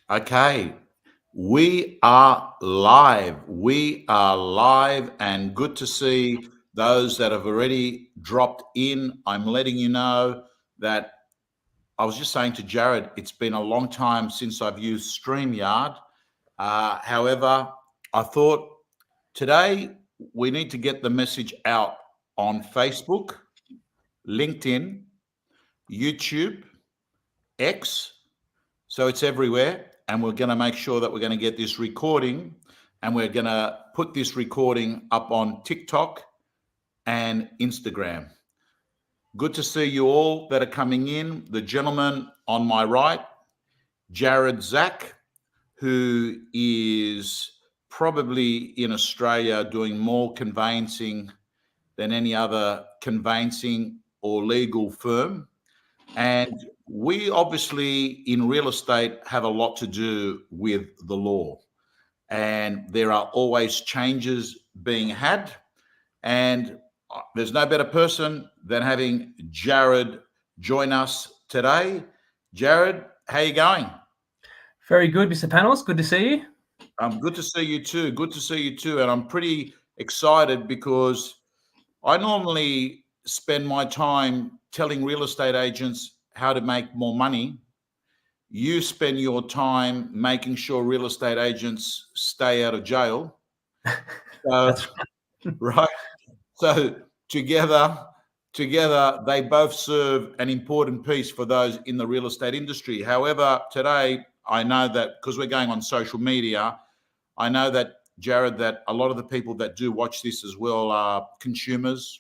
Okay, we are live. We are live, and good to see those that have already dropped in. I'm letting you know that I was just saying to Jared, it's been a long time since I've used StreamYard. However, I thought today we need to get the message out on Facebook, LinkedIn, YouTube, X. So it's everywhere. And we're going to make sure that we're going to get this recording, and we're going to put this recording up on TikTok and Instagram. Good to see you all that are coming in. The gentleman on my right, Jared Zach, who is probably in Australia doing more conveyancing than any other conveyancing or legal firm. And we obviously in real estate have a lot to do with the law, and there are always changes being had. And there's no better person than having Jared join us today. Jared, how you going? Very good, Mr. Panelist. Good to see you. Good to see you too. Good to see you too. And I'm pretty excited because I normally spend my time telling real estate agents how to make more money. You spend your time making sure real estate agents stay out of jail. So, That's right. So together, they both serve an important piece for those in the real estate industry. However, today I know that because we're going on social media, I know that, Jared, that a lot of the people that do watch this as well are consumers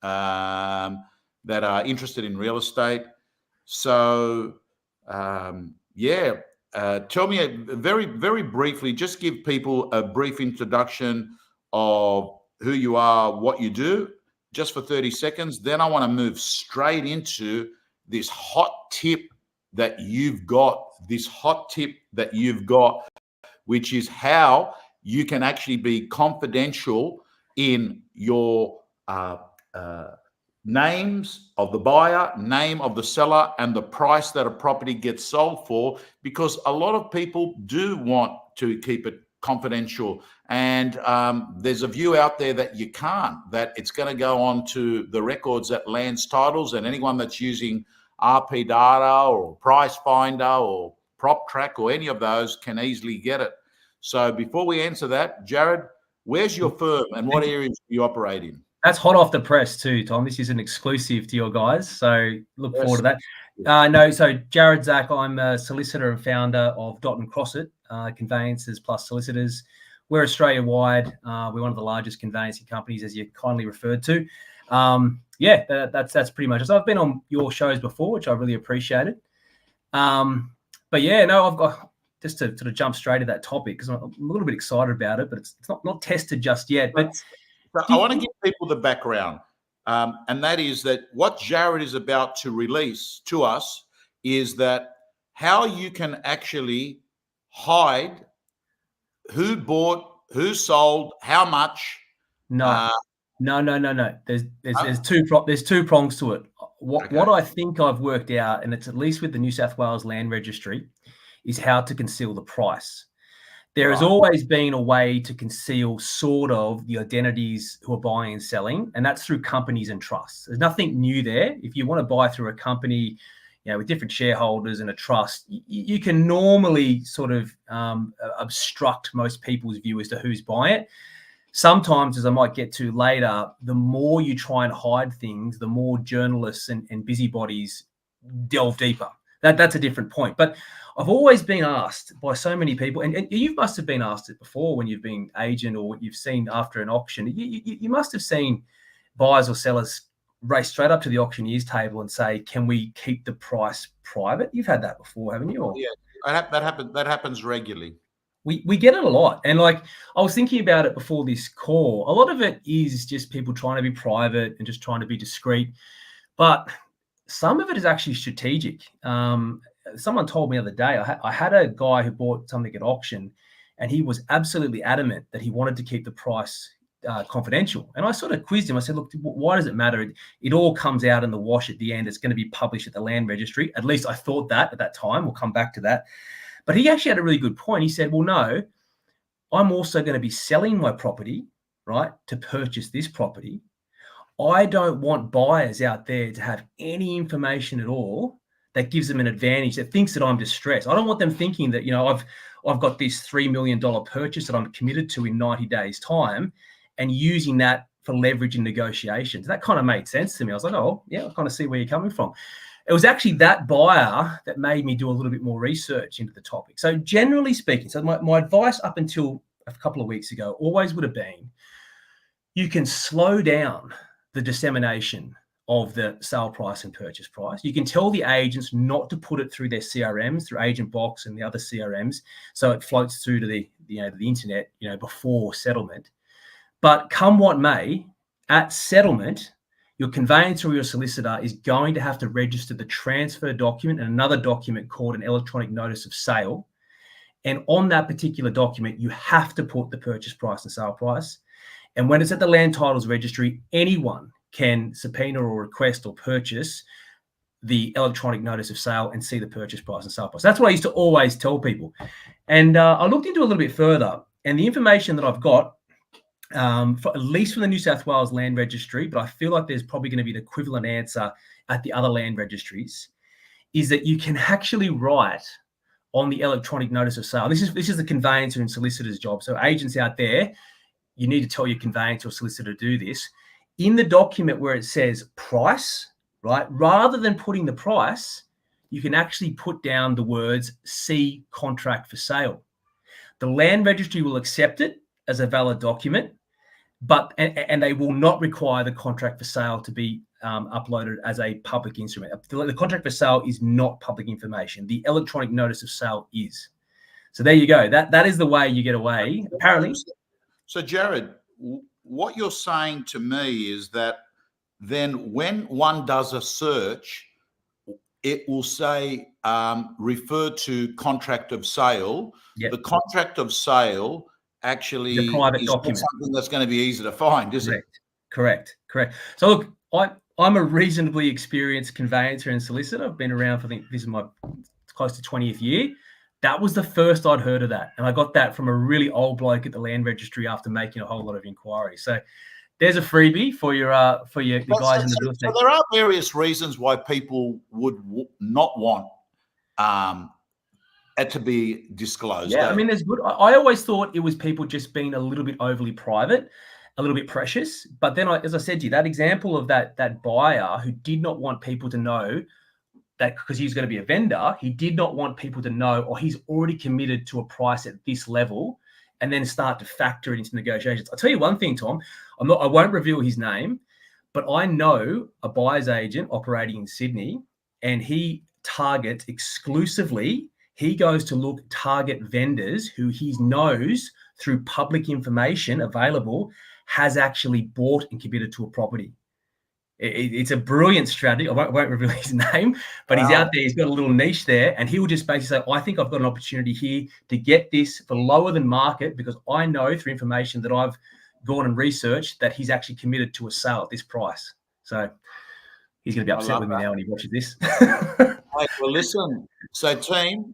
that are interested in real estate. So, tell me very, very briefly, just give people a brief introduction of who you are, what you do, just for 30 seconds. Then I want to move straight into this hot tip that you've got, which is how you can actually be confidential in your names of the buyer, name of the seller, and the price that a property gets sold for, because a lot of people do want to keep it confidential. And there's a view out there that you can't, that it's going to go on to the records at Lands Titles, and anyone that's using RP data or Price Finder or PropTrack or any of those can easily get it. So before we answer that, Jared, where's your firm and what areas do you operate in? That's hot off the press too, Tom. This is an exclusive to your guys, so look forward to that. So Jared Zach, I'm a solicitor and founder of Dot & Crossett, conveyancers plus solicitors. We're Australia-wide. We're one of the largest conveyancing companies, as you kindly referred to. That's pretty much it. So I've been on your shows before, which I really appreciated. I've got, just to sort of jump straight to that topic, because I'm a little bit excited about it, but it's not tested just yet. But so I want to give people the background, and that is that what Jared is about to release to us is that how you can actually hide who bought, who sold, how much. No. There's two prongs to it. What I think I've worked out, and it's at least with the New South Wales Land Registry, is how to conceal the price. There has always been a way to conceal sort of the identities who are buying and selling, and that's through companies and trusts. There's nothing new there. If you want to buy through a company, with different shareholders and a trust, you can normally sort of obstruct most people's view as to who's buying it. Sometimes, as I might get to later, the more you try and hide things, the more journalists and busybodies delve deeper. That's a different point. But I've always been asked by so many people, and you must have been asked it before when you've been agent or what you've seen after an auction. You must have seen buyers or sellers race straight up to the auctioneer's table and say, "Can we keep the price private?" You've had that before, haven't you? Yeah, that happens regularly. We get it a lot. And I was thinking about it before this call. A lot of it is just people trying to be private and just trying to be discreet. But some of it is actually strategic. Someone told me the other day, I had a guy who bought something at auction, and he was absolutely adamant that he wanted to keep the price confidential. And I sort of quizzed him. I said, look, why does it matter? It all comes out in the wash at the end. It's going to be published at the Land Registry. At least I thought that at that time. We'll come back to that. But he actually had a really good point. He said, well, no, I'm also going to be selling my property, right, to purchase this property. I don't want buyers out there to have any information at all that gives them an advantage, that thinks that I'm distressed. I don't want them thinking that, I've got this $3 million purchase that I'm committed to in 90 days time and using that for leverage in negotiations. That kind of made sense to me. I was like, oh, yeah, I kind of see where you're coming from. It was actually that buyer that made me do a little bit more research into the topic. So generally speaking, so my advice up until a couple of weeks ago always would have been, you can slow down the dissemination of the sale price and purchase price. You can tell the agents not to put it through their CRMs, through Agent Box and the other CRMs, so it floats through to the internet, before settlement. But come what may, at settlement, your conveyancer or your solicitor is going to have to register the transfer document and another document called an electronic notice of sale. And on that particular document, you have to put the purchase price and sale price. And when it's at the Land Titles Registry, anyone can subpoena or request or purchase the electronic notice of sale and see the purchase price and sale price. That's what I used to always tell people. And I looked into it a little bit further, and the information that I've got, at least from the New South Wales Land Registry, but I feel like there's probably going to be an equivalent answer at the other land registries, is that you can actually write on the electronic notice of sale. This is the conveyancer and solicitor's job. So agents out there, you need to tell your conveyancer or solicitor to do this. In the document where it says price, right, rather than putting the price, you can actually put down the words "see contract for sale." The land registry will accept it as a valid document, but and they will not require the contract for sale to be uploaded as a public instrument. The contract for sale is not public information. The electronic notice of sale is. So there you go. That is the way you get away, apparently. So, Jared, what you're saying to me is that then when one does a search, it will say refer to contract of sale. Yep. The contract of sale actually is not something that's going to be easy to find, is it? Correct. So look, I'm a reasonably experienced conveyancer and solicitor. I've been around for, I think this is my close to 20th year. That was the first I'd heard of that. And I got that from a really old bloke at the land registry after making a whole lot of inquiries. So there's a freebie for your the guys in the real estate. So there are various reasons why people would not want it to be disclosed. Yeah, I mean, there's good. I always thought it was people just being a little bit overly private, a little bit precious. But then, as I said to you, that example of that buyer who did not want people to know that, because he's going to be a vendor, he did not want people to know, or he's already committed to a price at this level, and then start to factor it into negotiations. I'll tell you one thing, Tom. I won't reveal his name, but I know a buyer's agent operating in Sydney, and he targets exclusively. He goes to target vendors who he knows through public information available has actually bought and committed to a property. It's a brilliant strategy. I won't reveal his name, but he's out there. He's got a little niche there, and he will just basically say, I think I've got an opportunity here to get this for lower than market, because I know through information that I've gone and researched that he's actually committed to a sale at this price. So he's going to be upset with me now when he watches this. Hey, well, listen. So, team,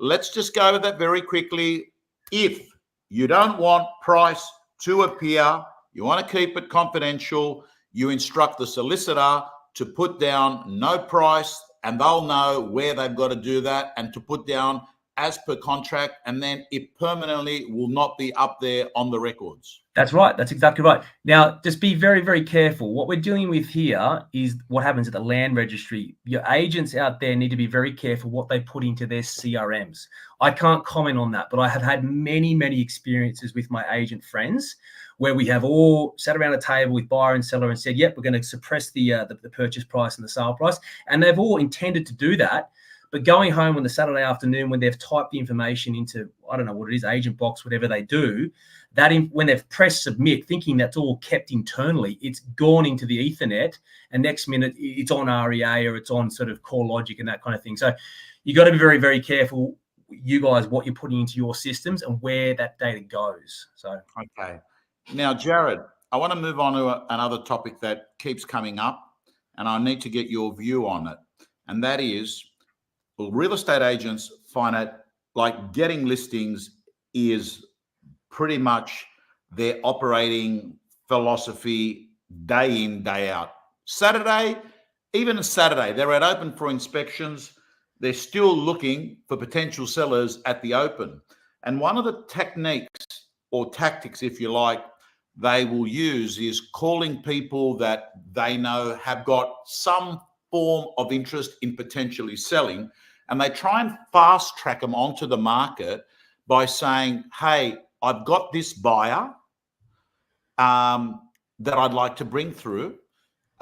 let's just go over that very quickly. If you don't want price to appear, you want to keep it confidential, you instruct the solicitor to put down no price, and they'll know where they've got to do that, and to put down as per contract, and then it permanently will not be up there on the records. That's right. That's exactly right. Now, just be very, very careful. What we're dealing with here is what happens at the land registry. Your agents out there need to be very careful what they put into their CRMs. I can't comment on that, but I have had many, many experiences with my agent friends where we have all sat around a table with buyer and seller and said, yep, we're going to suppress the purchase price and the sale price. And they've all intended to do that. But going home on the Saturday afternoon when they've typed the information into, I don't know what it is, Agent Box, whatever they do, when they've pressed submit, thinking that's all kept internally, it's gone into the Ethernet, and next minute it's on REA or it's on sort of CoreLogic and that kind of thing. So you got to be very, very careful, you guys, what you're putting into your systems and where that data goes. So okay. Now, Jared, I want to move on to another topic that keeps coming up, and I need to get your view on it. And that is, well, real estate agents find it like getting listings is pretty much their operating philosophy day in, day out. Saturday, even a Saturday, they're at open for inspections. They're still looking for potential sellers at the open. And one of the techniques or tactics, if you like, they will use is calling people that they know have got some form of interest in potentially selling, and they try and fast track them onto the market by saying, hey, I've got this buyer that I'd like to bring through.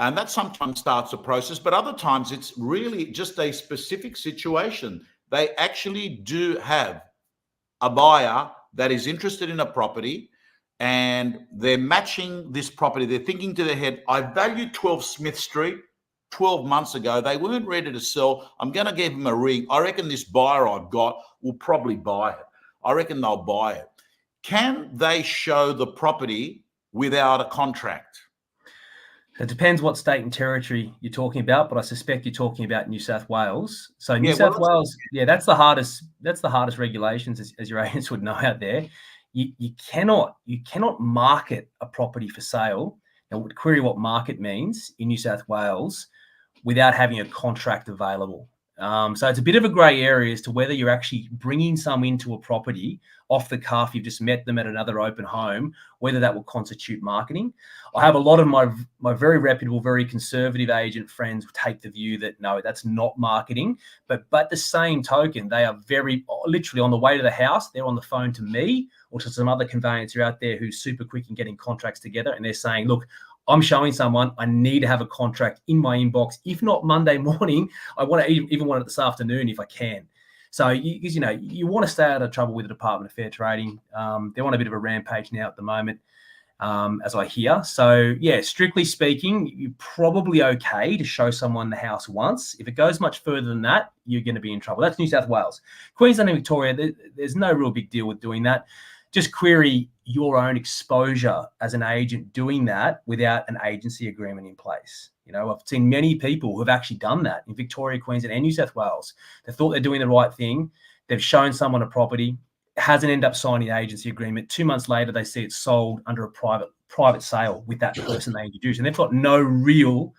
And that sometimes starts a process, but other times it's really just a specific situation. They actually do have a buyer that is interested in a property, and they're matching this property. They're thinking to their head, I valued 12 Smith Street 12 months ago. They weren't ready to sell. I'm going to give them a ring. I reckon this buyer I've got will probably buy it. I reckon they'll buy it. Can they show the property without a contract? It depends what state and territory you're talking about, but I suspect you're talking about New South Wales. So New South Wales, that's the hardest regulations, as your agents would know out there. You cannot market a property for sale. Now, query what market means in New South Wales without having a contract available. So it's a bit of a grey area as to whether you're actually bringing some into a property off the cuff. You've just met them at another open home, whether that will constitute marketing. I have a lot of my very reputable, very conservative agent friends take the view that no, that's not marketing. But the same token, they are very literally on the way to the house. They're on the phone to me or to some other conveyancer out there who's super quick in getting contracts together, and they're saying, look, I'm showing someone I need to have a contract in my inbox. If not Monday morning, I want to even want it this afternoon if I can. So you want to stay out of trouble with the Department of Fair Trading. They're on a bit of a rampage now at the moment, as I hear. So yeah, strictly speaking, you're probably okay to show someone the house once. If it goes much further than that, you're going to be in trouble. That's New South Wales. Queensland and Victoria, there's no real big deal with doing that. Just query your own exposure as an agent doing that without an agency agreement in place. I've seen many people who have actually done that in Victoria, Queensland, and New South Wales. They thought they're doing the right thing. They've shown someone a property, hasn't ended up signing an agency agreement. 2 months later, they see it sold under a private sale with that person they introduced, and they've got no real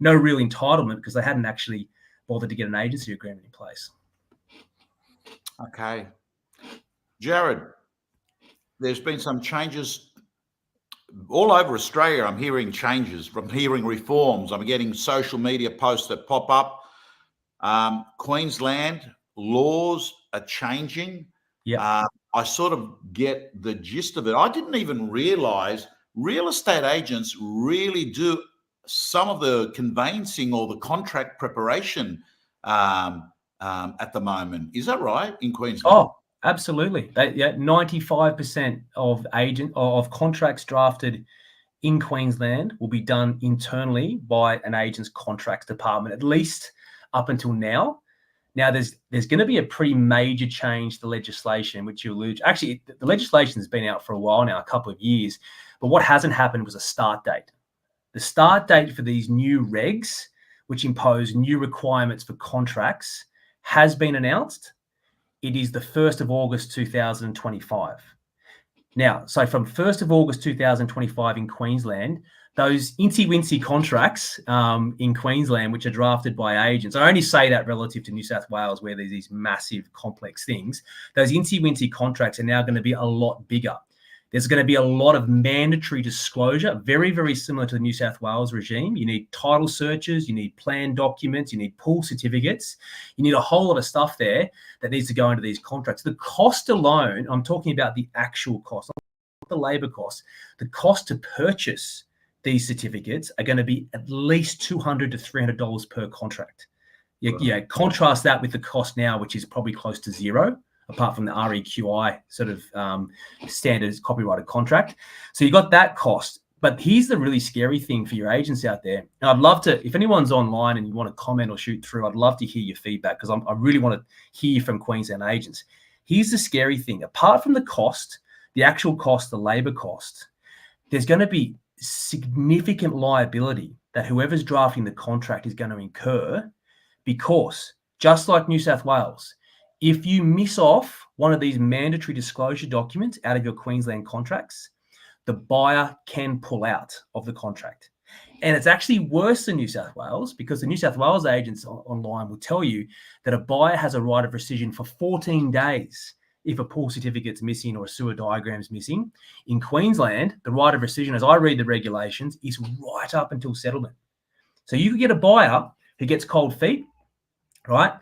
entitlement because they hadn't actually bothered to get an agency agreement in place. Okay, Jared. There's been some changes all over Australia. I'm hearing changes, I'm hearing reforms. I'm getting social media posts that pop up. Queensland laws are changing. Yeah. I sort of get the gist of it. I didn't even realize real estate agents really do some of the conveyancing or the contract preparation at the moment. Is that right in Queensland? Oh, absolutely. 95% of contracts drafted in Queensland will be done internally by an agent's contracts department, at least up until now. Now, there's going to be a pretty major change to legislation, which you allude. Actually, the legislation has been out for a while now, a couple of years. But what hasn't happened was a start date. The start date for these new regs, which impose new requirements for contracts, has been announced. It is the 1st of August 2025. Now, so from 1st of August 2025 in Queensland, those incy-wincy contracts in Queensland, which are drafted by agents, I only say that relative to New South Wales where there's these massive complex things, those incy-wincy contracts are now going to be a lot bigger. There's going to be a lot of mandatory disclosure, very, very similar to the New South Wales regime. You need title searches, you need plan documents, you need pool certificates. You need a whole lot of stuff there that needs to go into these contracts. The cost alone, I'm talking about the actual cost, not the labour cost. The cost to purchase these certificates are going to be at least $200 to $300 per contract. Contrast that with the cost now, which is probably close to zero, apart from the REQI sort of standard copyrighted contract. So you got that cost. But here's the really scary thing for your agents out there. And I'd love to, if anyone's online and you want to comment or shoot through, I'd love to hear your feedback because I really want to hear from Queensland agents. Here's the scary thing. Apart from the cost, the actual cost, the labour cost, there's going to be significant liability that whoever's drafting the contract is going to incur because just like New South Wales, if you miss off one of these mandatory disclosure documents out of your Queensland contracts, the buyer can pull out of the contract. And it's actually worse than New South Wales, because the New South Wales agents online will tell you that a buyer has a right of rescission for 14 days if a pool certificate's missing or a sewer diagram's missing. In Queensland, the right of rescission, as I read the regulations, is right up until settlement. So you could get a buyer who gets cold feet, right,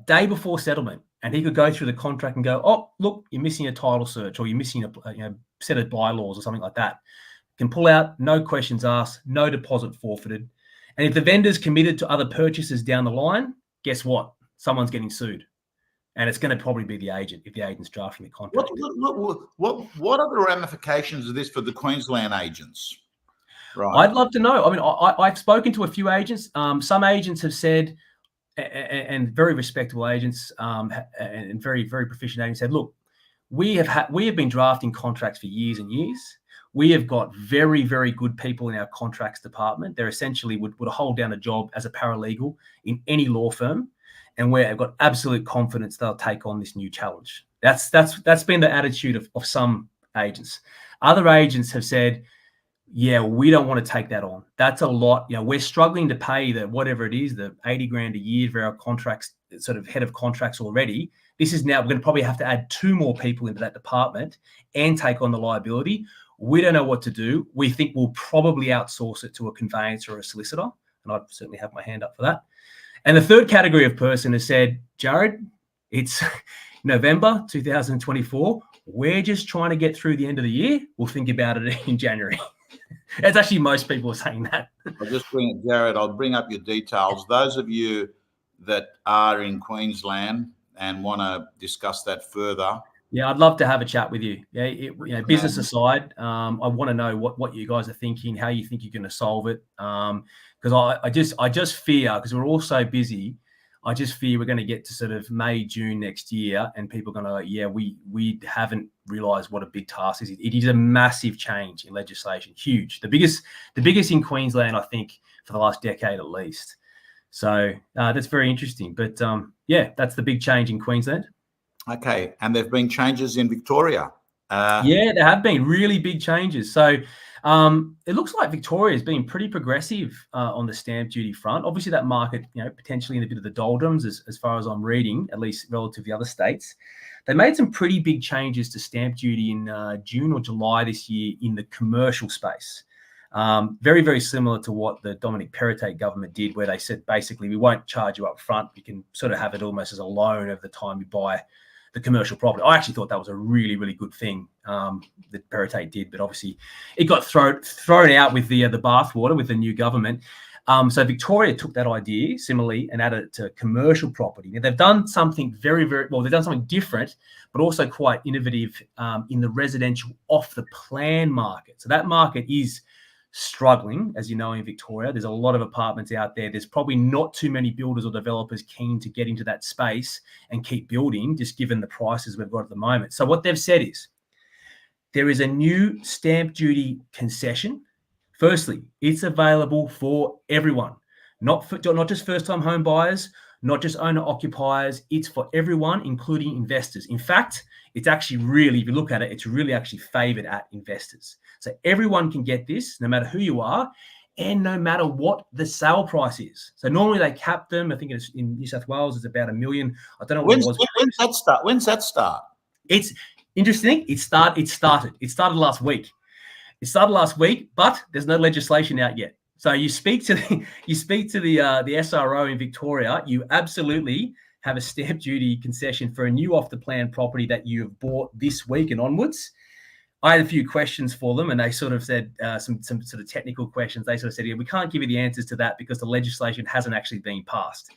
day before settlement, and he could go through the contract and go, oh, look, you're missing a title search, or you're missing a set of bylaws or something like that. Can pull out, no questions asked, no deposit forfeited. And if the vendor's committed to other purchases down the line, guess what? Someone's getting sued. And it's going to probably be the agent if the agent's drafting the contract. What are the ramifications of this for the Queensland agents? Right. I'd love to know. I mean, I've spoken to a few agents. Some agents have said, and very respectable agents and very, very proficient agents said, look, we have been drafting contracts for years and years. We have got very, very good people in our contracts department. They're essentially would hold down a job as a paralegal in any law firm, and we've got absolute confidence they'll take on this new challenge. That's been the attitude of some agents. Other agents have said, yeah, we don't want to take that on. That's a lot. You know, we're struggling to pay the whatever it is, the 80 grand a year for our contracts, sort of head of contracts already. This is now, we're going to probably have to add 2 more people into that department and take on the liability. We don't know what to do. We think we'll probably outsource it to a conveyancer or a solicitor. And I'd certainly have my hand up for that. And the third category of person has said, Jared, it's November 2024. We're just trying to get through the end of the year. We'll think about it in January. It's actually most people are saying that. I'll just bring it, Jared. I'll bring up your details. Those of you that are in Queensland and want to discuss that further. Yeah, I'd love to have a chat with you. Yeah, business aside, I want to know what you guys are thinking, how you think you're going to solve it. Because I just fear, because we're all so busy, I just fear we're going to get to sort of May, June next year, and people are going to go, yeah, we haven't realised what a big task is. It is a massive change in legislation, huge, the biggest in Queensland, I think, for the last decade at least. So that's very interesting. But yeah, that's the big change in Queensland. Okay, and there've been changes in Victoria. Yeah, there have been really big changes. So it looks like Victoria has been pretty progressive on the stamp duty front. Obviously, that market, potentially in a bit of the doldrums as far as I'm reading, at least relative to the other states. They made some pretty big changes to stamp duty in June or July this year in the commercial space. Very, very similar to what the Dominic Perrottet government did, where they said, basically, we won't charge you up front. You can sort of have it almost as a loan over the time you buy the commercial property. I actually thought that was a really, really good thing that Perrottet did, but obviously it got thrown out with the bathwater with the new government. So Victoria took that idea similarly and added it to commercial property. Now they've done something very, very well. They've done something different, but also quite innovative in the residential off the plan market. So that market is struggling, as you know, in Victoria. There's a lot of apartments out there. There's probably not too many builders or developers keen to get into that space and keep building, just given the prices we've got at the moment. So what they've said is there is a new stamp duty concession. Firstly, it's available for everyone, not just first-time home buyers, not just owner-occupiers. It's for everyone, including investors. In fact, it's actually really, if you look at it, it's really actually favoured at investors. So everyone can get this, no matter who you are, and no matter what the sale price is. So normally they cap them. I think it's in New South Wales, it's about $1 million. I don't know what it was. When's that start? When's that start? It's interesting. It started last week. It started last week, but there's no legislation out yet. So you speak to the SRO in Victoria, you absolutely have a stamp duty concession for a new off the plan property that you have bought this week and onwards. I had a few questions for them, and they sort of said some sort of technical questions. They sort of said, yeah, we can't give you the answers to that because the legislation hasn't actually been passed.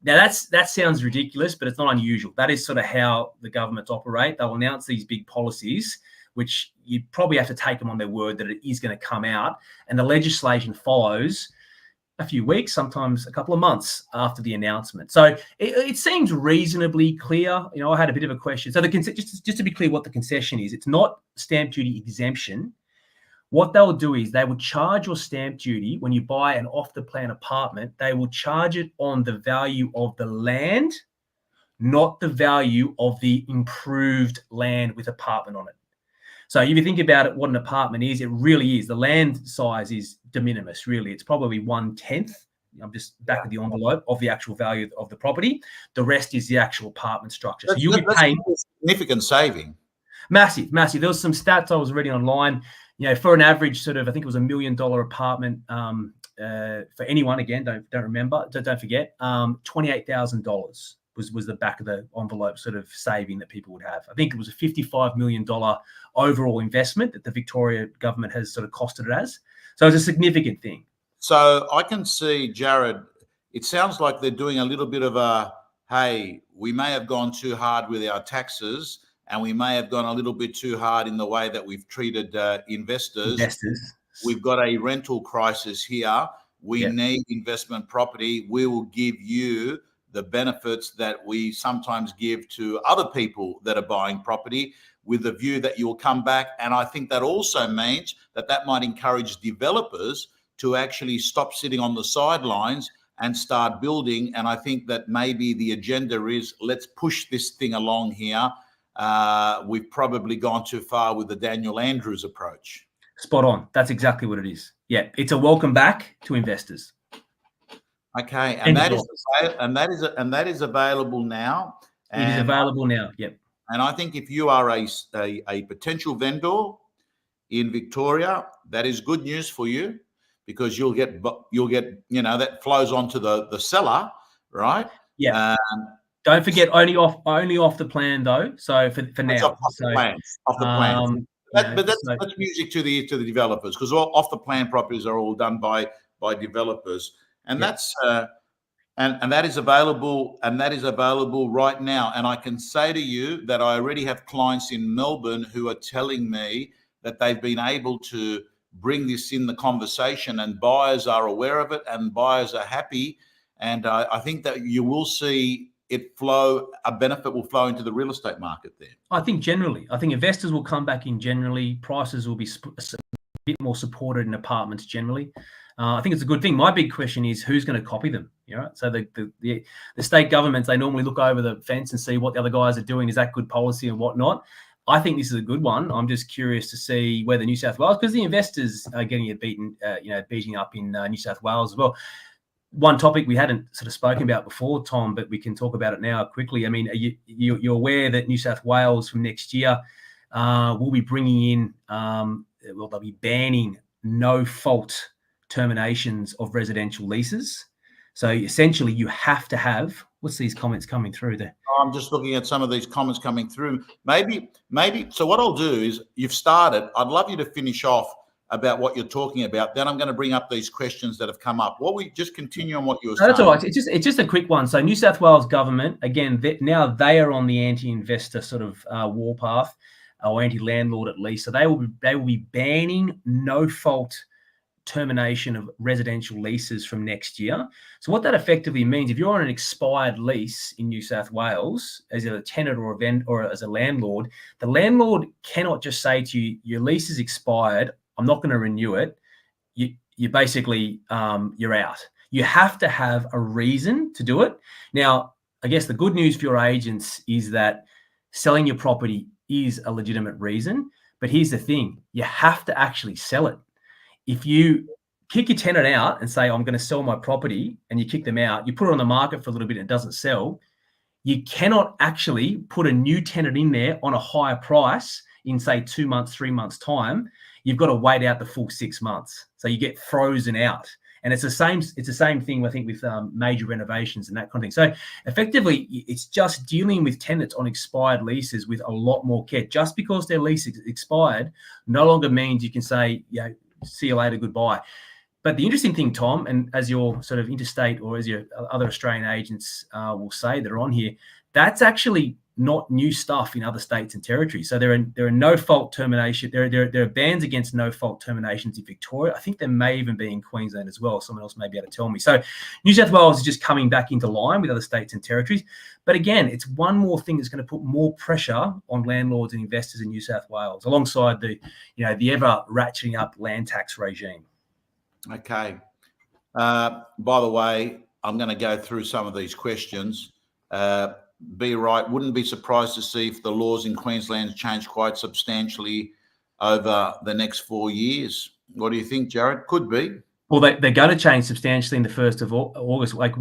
Now that sounds ridiculous, but it's not unusual. That is sort of how the governments operate. They'll announce these big policies, which you probably have to take them on their word that it is going to come out, and the legislation follows a few weeks, sometimes a couple of months after the announcement. So it seems reasonably clear. I had a bit of a question. So just to be clear what the concession is, it's not stamp duty exemption. What they'll do is they will charge your stamp duty when you buy an off-the-plan apartment. They will charge it on the value of the land, not the value of the improved land with apartment on it. So if you think about it, what an apartment is, it really is. The land size is de minimis, really. It's probably 1/10. I'm just back of the envelope of the actual value of the property. The rest is the actual apartment structure. So you'll be paying a significant saving. Massive. There was some stats I was reading online. For an average sort of, I think it was $1 million apartment for anyone. Again, don't remember, don't forget. $28,000 was the back of the envelope sort of saving that people would have. I think it was a $55 million overall investment that the Victoria government has sort of costed it as. So it's a significant thing. So I can see, Jared, it sounds like they're doing a little bit of a, hey, we may have gone too hard with our taxes and we may have gone a little bit too hard in the way that we've treated investors. We've got a rental crisis here. We need investment property. We will give you the benefits that we sometimes give to other people that are buying property, with the view that you'll come back. And I think that also means that might encourage developers to actually stop sitting on the sidelines and start building. And I think that maybe the agenda is, let's push this thing along here. We've probably gone too far with the Daniel Andrews approach. Spot on. That's exactly what it is. Yeah, it's a welcome back to investors. Okay, and that is available now. It is available now. Yep. And I think if you are a potential vendor in Victoria, that is good news for you, because you'll get that flows onto the seller, right? Yeah. Don't forget, only off the plan though. So for now, off the plan. But that's music to the developers, because off the plan properties are all done by developers, and that's and that is available, right now. And I can say to you that I already have clients in Melbourne who are telling me that they've been able to bring this in the conversation, and buyers are aware of it and buyers are happy. And I think that you will see it flow, a benefit will flow into the real estate market there. I think investors will come back in generally. Prices will be a bit more supported in apartments generally. I think it's a good thing. My big question is, who's going to copy them? So the state governments, they normally look over the fence and see what the other guys are doing. Is that good policy and whatnot? I think this is a good one. I'm just curious to see whether New South Wales, because the investors are getting it beating up in New South Wales as well. One topic we hadn't sort of spoken about before, Tom, but we can talk about it now quickly. I mean, you're aware that New South Wales from next year will be bringing in, they'll be banning no-fault terminations of residential leases. So essentially, you have to have, what's these comments coming through there? I'm just looking at some of these comments coming through. Maybe. So what I'll do is, you've started. I'd love you to finish off about what you're talking about. Then I'm going to bring up these questions that have come up. We just continue on what you were saying. That's all right. It's just a quick one. So New South Wales government, again, now they are on the anti-investor sort of warpath, or anti-landlord at least. So they will be banning no-fault termination of residential leases from next year. So what that effectively means, if you're on an expired lease in New South Wales as a tenant or a vendor or as a landlord, the landlord cannot just say to you, your lease is expired, I'm not going to renew it. You basically, you're out. You have to have a reason to do it. Now, I guess the good news for your agents is that selling your property is a legitimate reason. But here's the thing, you have to actually sell it. If you kick your tenant out and say, I'm going to sell my property, and you kick them out, you put it on the market for a little bit and it doesn't sell, you cannot actually put a new tenant in there on a higher price in, say, 2 months, 3 months' time. You've got to wait out the full 6 months. So you get frozen out. And it's the same thing, I think, with major renovations and that kind of thing. So effectively, it's just dealing with tenants on expired leases with a lot more care. Just because their lease is expired no longer means you can say, see you later, goodbye. But the interesting thing, Tom, and as your sort of interstate or as your other Australian agents will say that are on here, that's actually not new stuff in other states and territories. So there are no-fault termination. There are bans against no-fault terminations in Victoria. I think there may even be in Queensland as well. Someone else may be able to tell me. So New South Wales is just coming back into line with other states and territories. But again, it's one more thing that's going to put more pressure on landlords and investors in New South Wales, alongside the ever ratcheting up land tax regime. Okay. By the way, I'm going to go through some of these questions. be right. Wouldn't be surprised to see if the laws in Queensland change quite substantially over the next 4 years. What do you think, Jared? Could be. Well, they're going to change substantially in the 1st of August. Like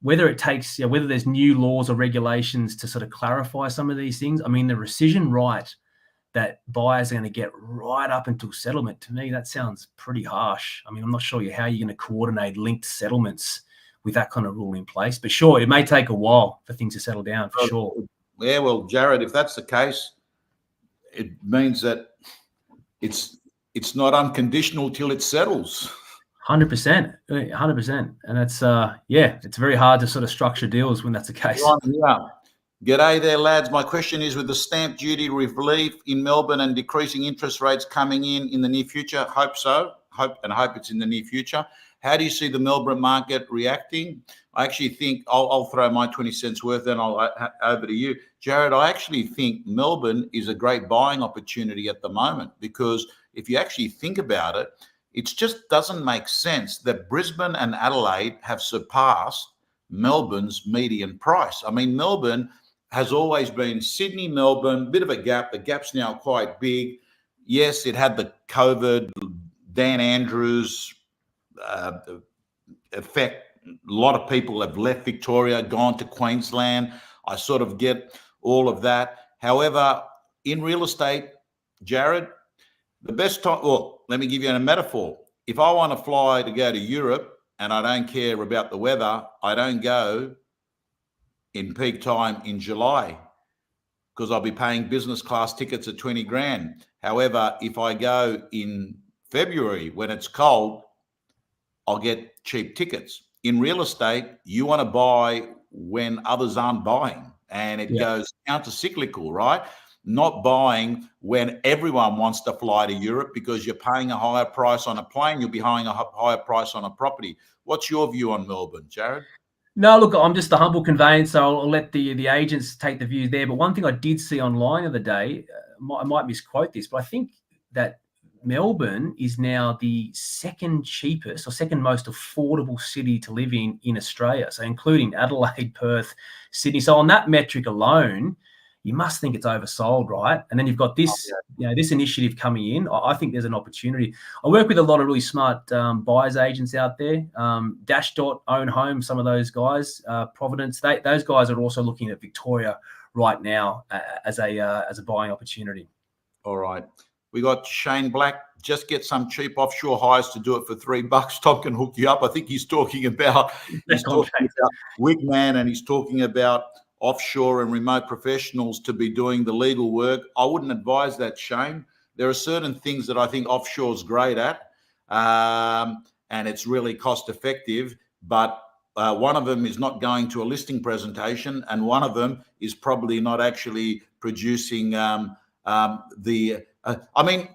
whether it takes, whether there's new laws or regulations to sort of clarify some of these things. I mean, the rescission right that buyers are going to get right up until settlement, to me, that sounds pretty harsh. I mean, I'm not sure how you're going to coordinate linked settlements with that kind of rule in place. But sure, it may take a while for things to settle down, for sure. Yeah, well, Jared, if that's the case, it means that it's not unconditional till it settles. 100%, 100%. And that's, it's very hard to sort of structure deals when that's the case. Yeah. G'day there, lads. My question is, with the stamp duty relief in Melbourne and decreasing interest rates coming in the near future, hope it's in the near future, how do you see the Melbourne market reacting? I actually think, I'll throw my 20 cents worth, then I'll over to you. Jared, I actually think Melbourne is a great buying opportunity at the moment, because if you actually think about it, it just doesn't make sense that Brisbane and Adelaide have surpassed Melbourne's median price. I mean, Melbourne has always been Sydney, Melbourne, bit of a gap. The gap's now quite big. Yes, it had the COVID, Dan Andrews effect. A lot of people have left Victoria, gone to Queensland. I sort of get all of that. However, in real estate, Jared, the best time, well, let me give you a metaphor. If I want to fly to go to Europe and I don't care about the weather, I don't go in peak time in July, because I'll be paying business class tickets at 20 grand. However, if I go in February when it's cold, I'll get cheap tickets. In real estate, you want to buy when others aren't buying, and it goes counter-cyclical, right? Not buying when everyone wants to fly to Europe, because you're paying a higher price on a plane, you'll be paying a higher price on a property. What's your view on Melbourne, Jared? No, look, I'm just a humble conveyancer. I'll let the agents take the views there. But one thing I did see online the other day, I might misquote this, but I think that Melbourne is now the second cheapest or second most affordable city to live in Australia. So including Adelaide, Perth, Sydney. So on that metric alone, you must think it's oversold, right? And then you've got this, this initiative coming in. I think there's an opportunity. I work with a lot of really smart buyers agents out there. Dashdot, Own Home, some of those guys, Providence. Those guys are also looking at Victoria right now as a buying opportunity. All right. We got Shane Black. Just get some cheap offshore hires to do it for $3. Tom can hook you up. I think he's talking about Wigman, and he's talking about offshore and remote professionals to be doing the legal work. I wouldn't advise that, Shane. There are certain things that I think offshore is great at, and it's really cost effective, but one of them is not going to a listing presentation, and one of them is probably not actually producing I mean,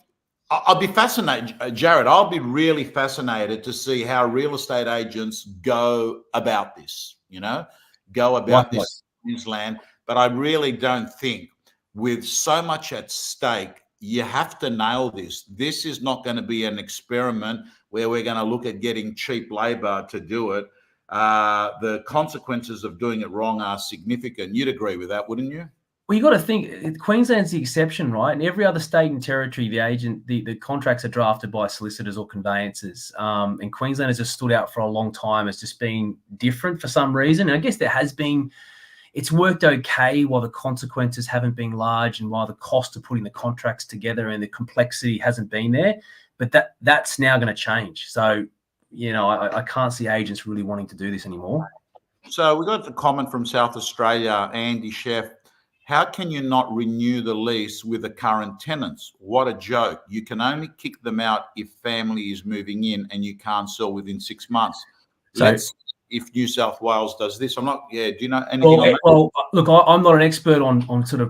I'll be fascinated, Jared, I'll be really fascinated to see how real estate agents go about this, this Queensland. But I really don't think, with so much at stake, you have to nail this. This is not going to be an experiment where we're going to look at getting cheap labor to do it. The consequences of doing it wrong are significant. You'd agree with that, wouldn't you? Well, you got to think Queensland's the exception, right? In every other state and territory, the contracts are drafted by solicitors or conveyancers. And Queensland has just stood out for a long time as just being different for some reason. And I guess it's worked okay while the consequences haven't been large, and while the cost of putting the contracts together and the complexity hasn't been there. But that's now going to change. So, I can't see agents really wanting to do this anymore. So we got the comment from South Australia, Andy Chef. How can you not renew the lease with the current tenants? What a joke. You can only kick them out if family is moving in, and you can't sell within 6 months. So if New South Wales does this, do you know anything on that? Well, look, I'm not an expert on sort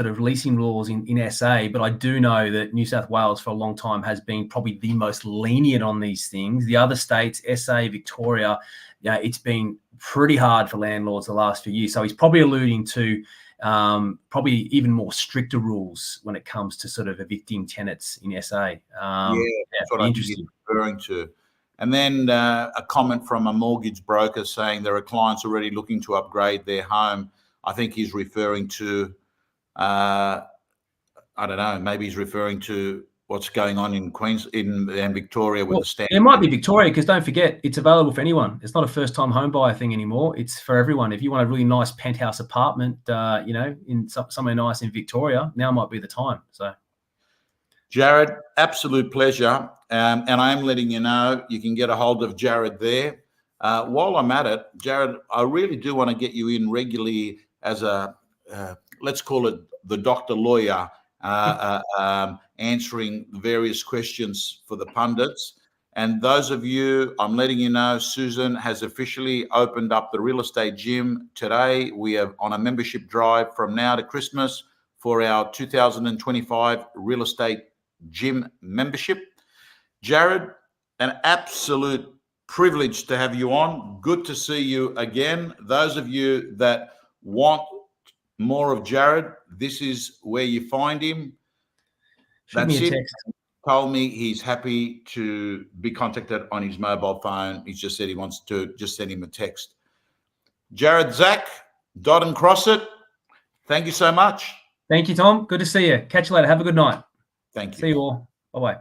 of leasing laws in SA, but I do know that New South Wales for a long time has been probably the most lenient on these things. The other states, SA, Victoria, it's been pretty hard for landlords the last few years. So he's probably alluding to probably even more stricter rules when it comes to sort of evicting tenants in SA. That's what I'm referring to. And then a comment from a mortgage broker saying there are clients already looking to upgrade their home. I think he's referring to, I don't know, maybe he's referring to what's going on in in Victoria with the stamp. It might be Victoria, because don't forget, it's available for anyone. It's not a first-time home buyer thing anymore. It's for everyone. If you want a really nice penthouse apartment, you know, in somewhere nice in Victoria, now might be the time. So, Jared, absolute pleasure. And I am letting you know, you can get a hold of Jared there. While I'm at it, Jared, I really do want to get you in regularly as a, let's call it the doctor lawyer, answering various questions for the pundits. And those of you, I'm letting you know, Susan has officially opened up the real estate gym today. We are on a membership drive from now to Christmas for our 2025 real estate gym membership. Jared, an absolute privilege to have you on. Good to see you again. Those of you that want more of Jared, this is where you find him. Shoot me a text. Told me he's happy to be contacted on his mobile phone. He's just said he wants to just send him a text. Jared Zach, dot and cross it. Thank you so much. Thank you, Tom. Good to see you. Catch you later. Have a good night. Thank you. See you all. Bye-bye.